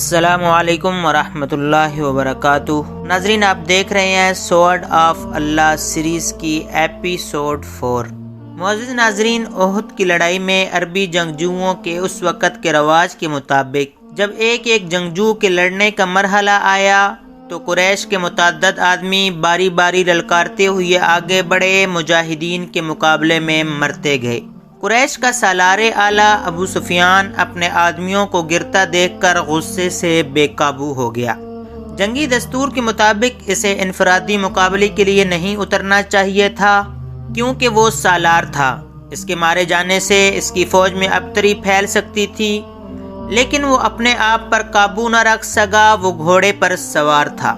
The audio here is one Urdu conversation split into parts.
السلام علیکم ورحمۃ اللہ وبرکاتہ۔ ناظرین، آپ دیکھ رہے ہیں سورڈ آف اللہ سیریز کی ایپیسوڈ 4۔ معزز ناظرین، احد کی لڑائی میں عربی جنگجوؤں کے اس وقت کے رواج کے مطابق جب ایک جنگجو کے لڑنے کا مرحلہ آیا تو قریش کے متعدد آدمی باری باری للکارتے ہوئے آگے بڑھے، مجاہدین کے مقابلے میں مرتے گئے۔ قریش کا سالار اعلیٰ ابو سفیان اپنے آدمیوں کو گرتا دیکھ کر غصے سے بے قابو ہو گیا۔ جنگی دستور کے مطابق اسے انفرادی مقابلے کے لیے نہیں اترنا چاہیے تھا، کیونکہ وہ سالار تھا۔ اس کے مارے جانے سے اس کی فوج میں ابتری پھیل سکتی تھی، لیکن وہ اپنے آپ پر قابو نہ رکھ سکا۔ وہ گھوڑے پر سوار تھا۔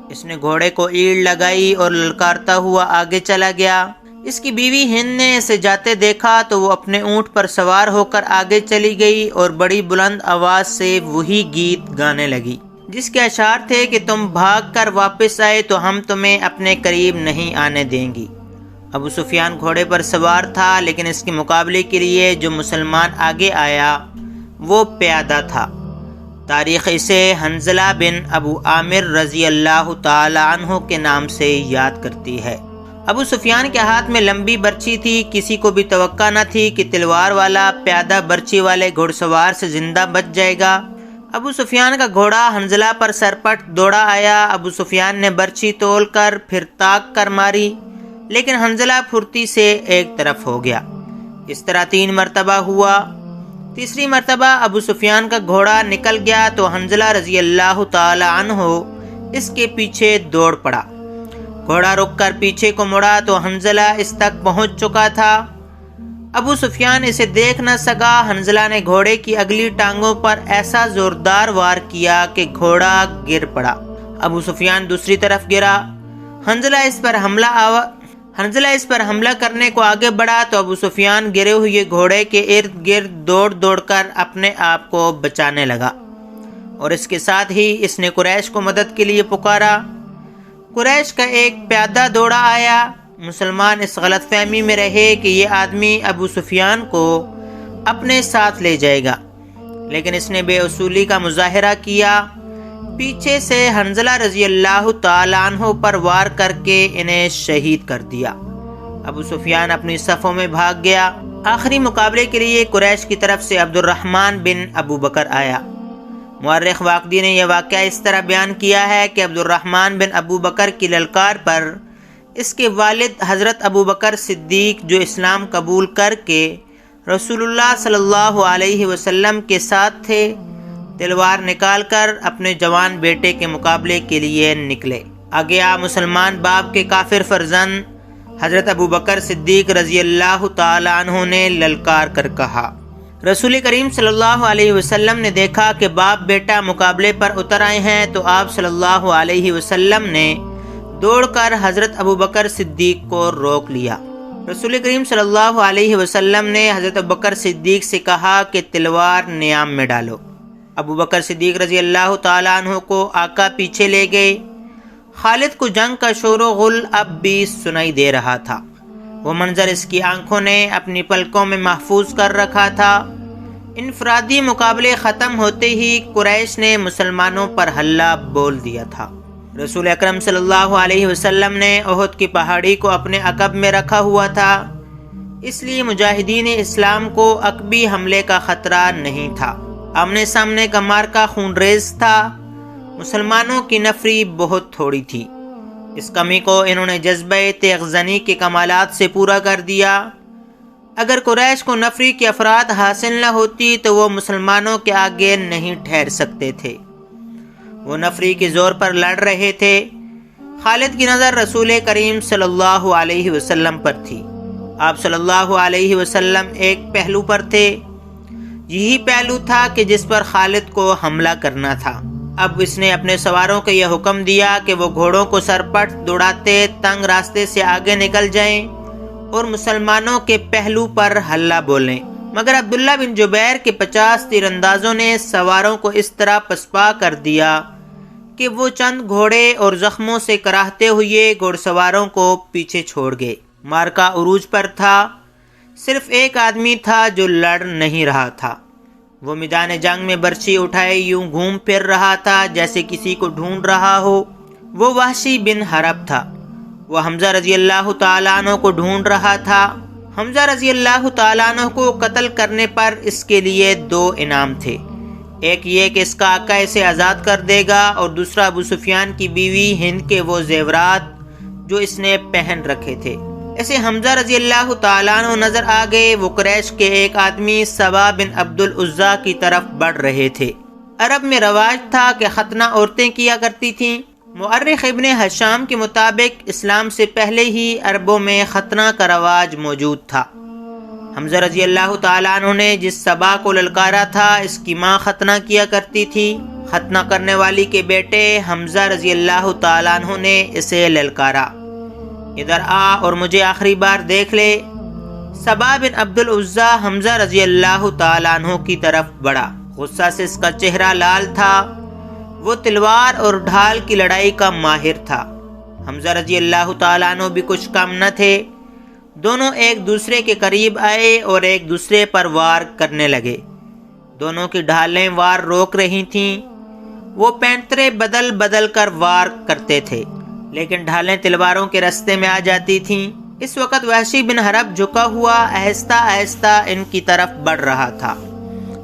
اس نے گھوڑے کو ایڑ لگائی اور للکارتا ہوا آگے چلا گیا۔ اس کی بیوی ہند نے اسے جاتے دیکھا تو وہ اپنے اونٹ پر سوار ہو کر آگے چلی گئی اور بڑی بلند آواز سے وہی گیت گانے لگی جس کے اشعار تھے کہ تم بھاگ کر واپس آئے تو ہم تمہیں اپنے قریب نہیں آنے دیں گی۔ ابو سفیان گھوڑے پر سوار تھا، لیکن اس کے مقابلے کے لیے جو مسلمان آگے آیا وہ پیادہ تھا۔ تاریخ اسے حنظلہ بن ابو عامر رضی اللہ تعالی عنہ کے نام سے یاد کرتی ہے۔ ابو سفیان کے ہاتھ میں لمبی برچھی تھی۔ کسی کو بھی توقع نہ تھی کہ تلوار والا پیادہ برچھی والے گھڑ سوار سے زندہ بچ جائے گا۔ ابو سفیان کا گھوڑا حنظلہ پر سرپٹ دوڑا آیا۔ ابو سفیان نے برچھی تول کر پھر تاک کر ماری، لیکن حنظلہ پھرتی سے ایک طرف ہو گیا۔ اس طرح 3 مرتبہ ہوا۔ تیسری مرتبہ ابو سفیان کا گھوڑا نکل گیا تو حنظلہ رضی اللہ تعالی عنہ اس کے پیچھے دوڑ پڑا۔ گھوڑا رک کر پیچھے کو مڑا تو حنظلہ اس تک پہنچ چکا تھا۔ ابو سفیان اسے دیکھ نہ سکا۔ حنظلہ نے گھوڑے کی اگلی ٹانگوں پر ایسا زوردار وار کیا کہ گھوڑا گر پڑا۔ ابو سفیان دوسری طرف گرا۔ حنظلہ اس پر حملہ کرنے کو آگے بڑھا تو ابو سفیان گرے ہوئے گھوڑے کے ارد گرد دوڑ دوڑ کر اپنے آپ کو بچانے لگا، اور اس کے ساتھ ہی اس نے قریش کو مدد کے لیے پکارا۔ قریش کا ایک پیادہ دوڑا آیا۔ مسلمان اس غلط فہمی میں رہے کہ یہ آدمی ابو سفیان کو اپنے ساتھ لے جائے گا، لیکن اس نے بے اصولی کا مظاہرہ کیا۔ پیچھے سے حنظلہ رضی اللہ تعالی عنہ پر وار کر کے انہیں شہید کر دیا۔ ابو سفیان اپنی صفوں میں بھاگ گیا۔ آخری مقابلے کے لیے قریش کی طرف سے عبد الرحمن بن ابو بکر آیا۔ مورخ واقدی نے یہ واقعہ اس طرح بیان کیا ہے کہ عبد الرحمن بن ابو بکر کی للکار پر اس کے والد حضرت ابو بکر صدیق، جو اسلام قبول کر کے رسول اللہ صلی اللہ علیہ وسلم کے ساتھ تھے، تلوار نکال کر اپنے جوان بیٹے کے مقابلے کے لیے نکلے۔ آگے مسلمان باپ کے کافر فرزند حضرت ابو بکر صدیق رضی اللہ تعالی عنہ نے للکار کر کہا۔ رسول کریم صلی اللہ علیہ وسلم نے دیکھا کہ باپ بیٹا مقابلے پر اتر آئے ہیں تو آپ صلی اللہ علیہ وسلم نے دوڑ کر حضرت ابو بکر صدیق کو روک لیا۔ رسول کریم صلی اللہ علیہ وسلم نے حضرت ابو بکر صدیق سے کہا کہ تلوار نیام میں ڈالو۔ ابو بکر صدیق رضی اللہ تعالیٰ عنہ کو آقا پیچھے لے گئے۔ خالد کو جنگ کا شور و غل اب بھی سنائی دے رہا تھا۔ وہ منظر اس کی آنکھوں نے اپنی پلکوں میں محفوظ کر رکھا تھا۔ انفرادی مقابلے ختم ہوتے ہی قریش نے مسلمانوں پر حملہ بول دیا تھا۔ رسول اکرم صلی اللہ علیہ وسلم نے احد کی پہاڑی کو اپنے عقب میں رکھا ہوا تھا، اس لیے مجاہدین اسلام کو عقبی حملے کا خطرہ نہیں تھا۔ آمنے سامنے کا مارکا خون ریز تھا۔ مسلمانوں کی نفری بہت تھوڑی تھی۔ اس کمی کو انہوں نے جذبہ تیغ زنی کے کمالات سے پورا کر دیا۔ اگر قریش کو نفری کی افراد حاصل نہ ہوتی تو وہ مسلمانوں کے آگے نہیں ٹھہر سکتے تھے۔ وہ نفری کے زور پر لڑ رہے تھے۔ خالد کی نظر رسول کریم صلی اللہ علیہ وسلم پر تھی۔ آپ صلی اللہ علیہ وسلم ایک پہلو پر تھے۔ یہی پہلو تھا کہ جس پر خالد کو حملہ کرنا تھا۔ اب اس نے اپنے سواروں کو یہ حکم دیا کہ وہ گھوڑوں کو سرپٹ دوڑاتے تنگ راستے سے آگے نکل جائیں اور مسلمانوں کے پہلو پر حلہ بولیں، مگر عبداللہ بن جبیر کے 50 تیر اندازوں نے سواروں کو اس طرح پسپا کر دیا کہ وہ چند گھوڑے اور زخموں سے کراہتے ہوئے گھوڑ سواروں کو پیچھے چھوڑ گئے۔ مارکا عروج پر تھا۔ صرف ایک آدمی تھا جو لڑ نہیں رہا تھا۔ وہ میدان جنگ میں برچی اٹھائے یوں گھوم پھر رہا تھا جیسے کسی کو ڈھونڈ رہا ہو۔ وہ وحشی بن حرب تھا۔ وہ حمزہ رضی اللہ تعالیٰ عنہ کو ڈھونڈ رہا تھا۔ حمزہ رضی اللہ تعالیٰ عنہ کو قتل کرنے پر اس کے لیے 2 انعام تھے، ایک یہ کہ اس کا آقا اسے آزاد کر دے گا، اور دوسرا ابو سفیان کی بیوی ہند کے وہ زیورات جو اس نے پہن رکھے تھے۔ اسے حمزہ رضی اللہ تعالیٰ عنہ نظر آ گئے۔ وہ قریش کے ایک آدمی سبا بن عبد العزیٰ کی طرف بڑھ رہے تھے۔ عرب میں رواج تھا کہ ختنہ عورتیں کیا کرتی تھیں۔ مؤرخ ابن ہشام کے مطابق اسلام سے پہلے ہی عربوں میں ختنہ کا رواج موجود تھا۔ حمزہ رضی اللہ تعالیٰ عنہ نے جس سبا کو للکارا تھا، اس کی ماں ختنہ کیا کرتی تھی۔ ختنہ کرنے والی کے بیٹے حمزہ رضی اللہ تعالیٰ عنہ نے اسے للکارا، ادھر آ اور مجھے آخری بار دیکھ لے۔ سبا بن عبد العزیٰ حمزہ رضی اللہ تعالیٰ عنہ کی طرف بڑھا۔ غصہ سے اس کا چہرہ لال تھا۔ وہ تلوار اور ڈھال کی لڑائی کا ماہر تھا۔ حمزہ رضی اللہ تعالیٰ عنہ بھی کچھ کم نہ تھے۔ دونوں ایک دوسرے کے قریب آئے اور ایک دوسرے پر وار کرنے لگے۔ دونوں کی ڈھالیں وار روک رہی تھیں۔ وہ پینترے بدل بدل کر وار کرتے تھے، لیکن ڈھالیں تلواروں کے رستے میں آ جاتی تھیں۔ اس وقت وحشی بن حرب جھکا ہوا آہستہ آہستہ ان کی طرف بڑھ رہا تھا۔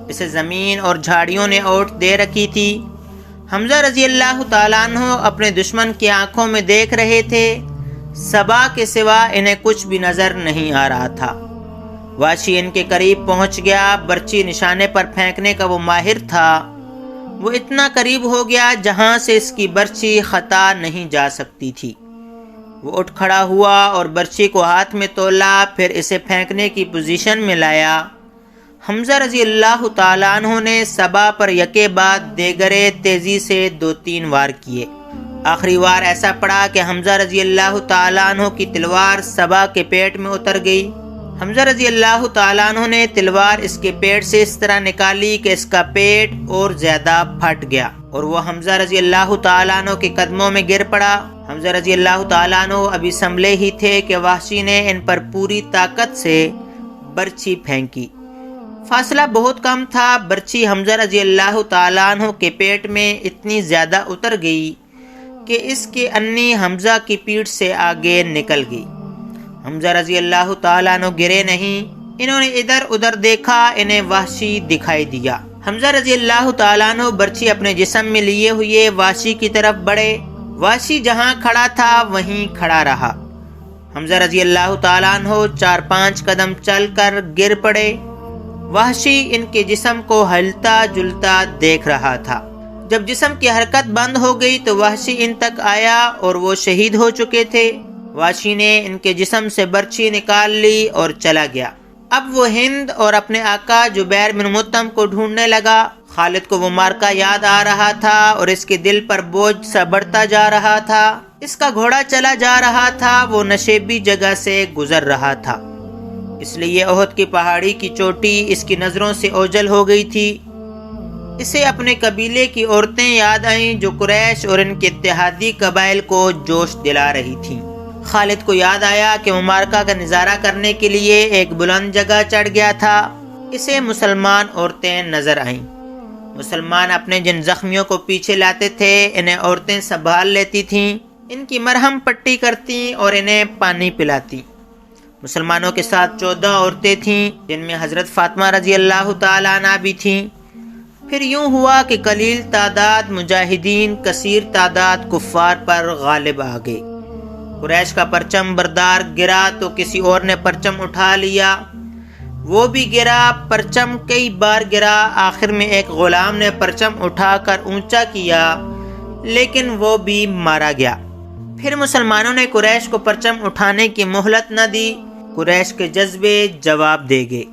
اسے زمین اور جھاڑیوں نے اوٹ دے رکھی تھی۔ حمزہ رضی اللہ تعالیٰ عنہ اپنے دشمن کی آنکھوں میں دیکھ رہے تھے۔ سبا کے سوا انہیں کچھ بھی نظر نہیں آ رہا تھا۔ وحشی ان کے قریب پہنچ گیا۔ برچی نشانے پر پھینکنے کا وہ ماہر تھا۔ وہ اتنا قریب ہو گیا جہاں سے اس کی برچی خطا نہیں جا سکتی تھی۔ وہ اٹھ کھڑا ہوا اور برچی کو ہاتھ میں تولا، پھر اسے پھینکنے کی پوزیشن میں لایا۔ حمزہ رضی اللہ تعالیٰ عنہ نے سبا پر یکے بعد دیگرے تیزی سے 2-3 وار کیے۔ آخری وار ایسا پڑا کہ حمزہ رضی اللہ تعالیٰ عنہ کی تلوار سبا کے پیٹ میں اتر گئی۔ حمزہ رضی اللہ تعالیٰ عنہ نے تلوار اس کے پیٹ سے اس طرح نکالی کہ اس کا پیٹ اور زیادہ پھٹ گیا، اور وہ حمزہ رضی اللہ تعالیٰ عنہ کے قدموں میں گر پڑا۔ حمزہ رضی اللہ تعالیٰ عنہ ابھی سنبھلے ہی تھے کہ وحشی نے ان پر پوری طاقت سے برچی پھینکی۔ فاصلہ بہت کم تھا۔ برچی حمزہ رضی اللہ تعالیٰ عنہ کے پیٹ میں اتنی زیادہ اتر گئی کہ اس کے انی حمزہ کی پیٹھ سے آگے نکل گئی۔ حمزہ رضی اللہ تعالیٰ عنہ گرے نہیں۔ انہوں نے ادھر ادھر دیکھا، انہیں وحشی دکھائی دیا۔ حمزہ رضی اللہ تعالیٰ عنہ برچی اپنے جسم میں لیے ہوئے وحشی کی طرف بڑھے۔ وحشی جہاں کھڑا تھا وہیں کھڑا رہا۔ حمزہ رضی اللہ تعالیٰ عنہ 4-5 قدم چل کر گر پڑے۔ وحشی ان کے جسم کو ہلتا جلتا دیکھ رہا تھا۔ جب جسم کی حرکت بند ہو گئی تو وحشی ان تک آیا اور وہ شہید ہو چکے تھے۔ وحشی نے ان کے جسم سے برچی نکال لی اور چلا گیا۔ اب وہ ہند اور اپنے آقا جبیر بن مطعم کو ڈھونڈنے لگا۔ خالد کو وہ مارکا یاد آ رہا تھا اور اس کے دل پر بوجھ سا بڑھتا جا رہا تھا۔ اس کا گھوڑا چلا جا رہا تھا، وہ نشیبی جگہ سے گزر رہا تھا، اس لیے احد کی پہاڑی کی چوٹی اس کی نظروں سے اوجھل ہو گئی تھی۔ اسے اپنے قبیلے کی عورتیں یاد آئیں جو قریش اور ان کے اتحادی قبائل کو جوش دلا رہی تھیں۔ خالد کو یاد آیا کہ وہ مارکا کا نظارہ کرنے کے لیے ایک بلند جگہ چڑھ گیا تھا۔ اسے مسلمان عورتیں نظر آئیں۔ مسلمان اپنے جن زخمیوں کو پیچھے لاتے تھے انہیں عورتیں سنبھال لیتی تھیں، ان کی مرہم پٹی کرتی اور انہیں پانی پلاتی۔ مسلمانوں کے ساتھ 14 عورتیں تھیں جن میں حضرت فاطمہ رضی اللہ تعالیٰ عنہ بھی تھیں۔ پھر یوں ہوا کہ قلیل تعداد مجاہدین کثیر تعداد کفار پر غالب آ گئے۔ قریش کا پرچم بردار گرا تو کسی اور نے پرچم اٹھا لیا، وہ بھی گرا۔ پرچم کئی بار گرا، آخر میں ایک غلام نے پرچم اٹھا کر اونچا کیا لیکن وہ بھی مارا گیا۔ پھر مسلمانوں نے قریش کو پرچم اٹھانے کی مہلت نہ دی۔ قریش کے جذبے جواب دے گئے۔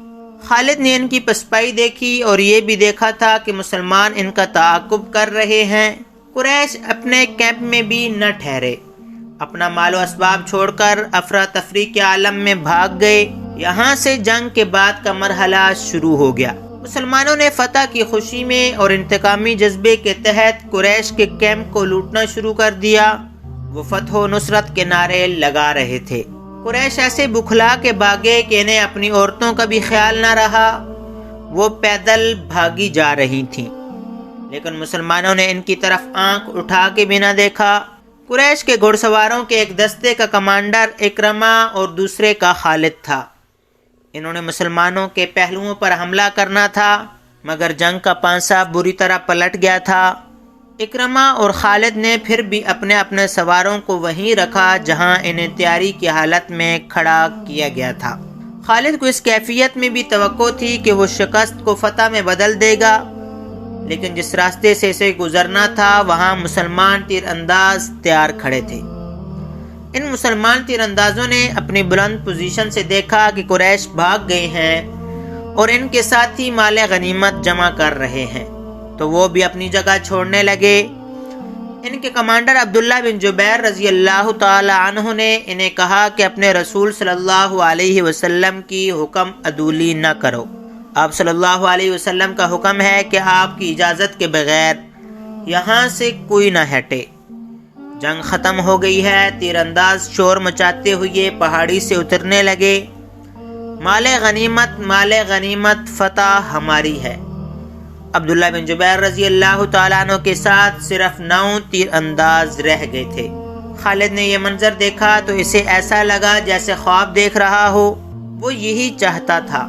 خالد نے ان کی پسپائی دیکھی اور یہ بھی دیکھا تھا کہ مسلمان ان کا تعاقب کر رہے ہیں۔ قریش اپنے کیمپ میں بھی نہ ٹھہرے، اپنا مال و اسباب چھوڑ کر افراتفری کے عالم میں بھاگ گئے۔ یہاں سے جنگ کے بعد کا مرحلہ شروع ہو گیا۔ مسلمانوں نے فتح کی خوشی میں اور انتقامی جذبے کے تحت قریش کے کیمپ کو لوٹنا شروع کر دیا۔ وہ فتح و نصرت کے نعرے لگا رہے تھے۔ قریش ایسے بکھلا کے بھاگے کہ انہیں اپنی عورتوں کا بھی خیال نہ رہا۔ وہ پیدل بھاگی جا رہی تھیں، لیکن مسلمانوں نے ان کی طرف آنکھ اٹھا کے بھی نہ دیکھا۔ قریش کے گھڑ سواروں کے ایک دستے کا کمانڈر اکرمہ اور دوسرے کا خالد تھا۔ انہوں نے مسلمانوں کے پہلوؤں پر حملہ کرنا تھا، مگر جنگ کا پانسا بری طرح پلٹ گیا تھا۔ اکرمہ اور خالد نے پھر بھی اپنے اپنے سواروں کو وہیں رکھا جہاں انہیں تیاری کی حالت میں کھڑا کیا گیا تھا۔ خالد کو اس کیفیت میں بھی توقع تھی کہ وہ شکست کو فتح میں بدل دے گا، لیکن جس راستے سے اسے گزرنا تھا وہاں مسلمان تیر انداز تیار کھڑے تھے۔ ان مسلمان تیر اندازوں نے اپنی بلند پوزیشن سے دیکھا کہ قریش بھاگ گئے ہیں اور ان کے ساتھی مال غنیمت جمع کر رہے ہیں، تو وہ بھی اپنی جگہ چھوڑنے لگے۔ ان کے کمانڈر عبداللہ بن جبیر رضی اللہ تعالی عنہ نے انہیں کہا کہ اپنے رسول صلی اللہ علیہ وسلم کی حکم عدولی نہ کرو۔ آپ صلی اللہ علیہ وسلم کا حکم ہے کہ آپ کی اجازت کے بغیر یہاں سے کوئی نہ ہٹے۔ جنگ ختم ہو گئی ہے۔ تیر انداز شور مچاتے ہوئے پہاڑی سے اترنے لگے۔ مال غنیمت فتح ہماری ہے۔ عبداللہ بن جبیر رضی اللہ تعالیٰ عنہ کے ساتھ صرف 9 تیر انداز رہ گئے تھے۔ خالد نے یہ منظر دیکھا تو اسے ایسا لگا جیسے خواب دیکھ رہا ہو۔ وہ یہی چاہتا تھا۔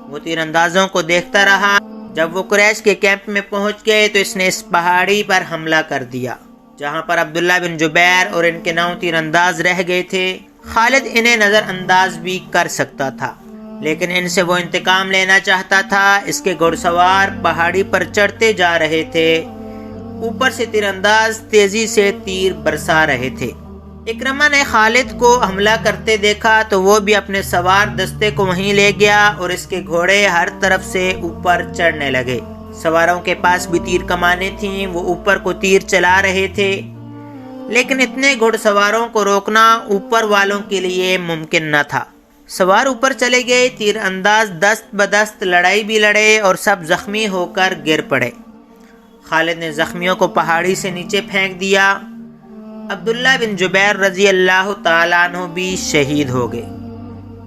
وہ تیر اندازوں کو دیکھتا رہا۔ جب وہ قریش کے کیمپ میں پہنچ گئے تو اس نے اس پہاڑی پر حملہ کر دیا جہاں پر عبداللہ بن جبیر اور ان کے 9 تیر انداز رہ گئے تھے۔ خالد انہیں نظر انداز بھی کر سکتا تھا، لیکن ان سے وہ انتقام لینا چاہتا تھا۔ اس کے گھڑ سوار پہاڑی پر چڑھتے جا رہے تھے۔ اوپر سے تیر انداز تیزی سے تیر برسا رہے تھے۔ اکرمہ نے خالد کو حملہ کرتے دیکھا تو وہ بھی اپنے سوار دستے کو وہیں لے گیا اور اس کے گھوڑے ہر طرف سے اوپر چڑھنے لگے۔ سواروں کے پاس بھی تیر کمانیں تھیں، وہ اوپر کو تیر چلا رہے تھے، لیکن اتنے گھڑ سواروں کو روکنا اوپر والوں کے لیے ممکن نہ تھا۔ سوار اوپر چلے گئے، تیر انداز دست بدست لڑائی بھی لڑے اور سب زخمی ہو کر گر پڑے۔ خالد نے زخمیوں کو پہاڑی سے نیچے پھینک دیا۔ عبداللہ بن جبیر رضی اللہ تعالیٰ عنہ بھی شہید ہو گئے۔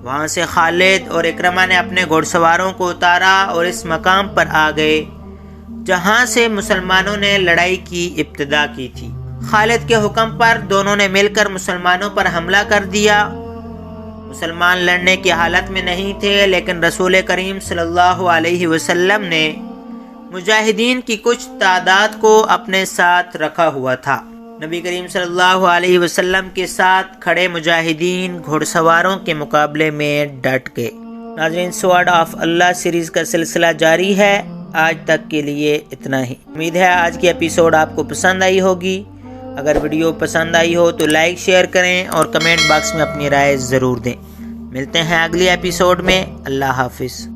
وہاں سے خالد اور اکرمہ نے اپنے گھڑ سواروں کو اتارا اور اس مقام پر آ گئے جہاں سے مسلمانوں نے لڑائی کی ابتدا کی تھی۔ خالد کے حکم پر دونوں نے مل کر مسلمانوں پر حملہ کر دیا۔ مسلمان لڑنے کی حالت میں نہیں تھے، لیکن رسول کریم صلی اللہ علیہ وسلم نے مجاہدین کی کچھ تعداد کو اپنے ساتھ رکھا ہوا تھا۔ نبی کریم صلی اللہ علیہ وسلم کے ساتھ کھڑے مجاہدین گھڑ سواروں کے مقابلے میں ڈٹ گئے۔ ناظرین، سورڈ آف اللہ سیریز کا سلسلہ جاری ہے۔ آج تک کے لیے اتنا ہی۔ امید ہے آج کی ایپیسوڈ آپ کو پسند آئی ہوگی۔ اگر ویڈیو پسند آئی ہو تو لائک شیئر کریں اور کمنٹ باکس میں اپنی رائے ضرور دیں۔ ملتے ہیں اگلی ایپیسوڈ میں۔ اللہ حافظ۔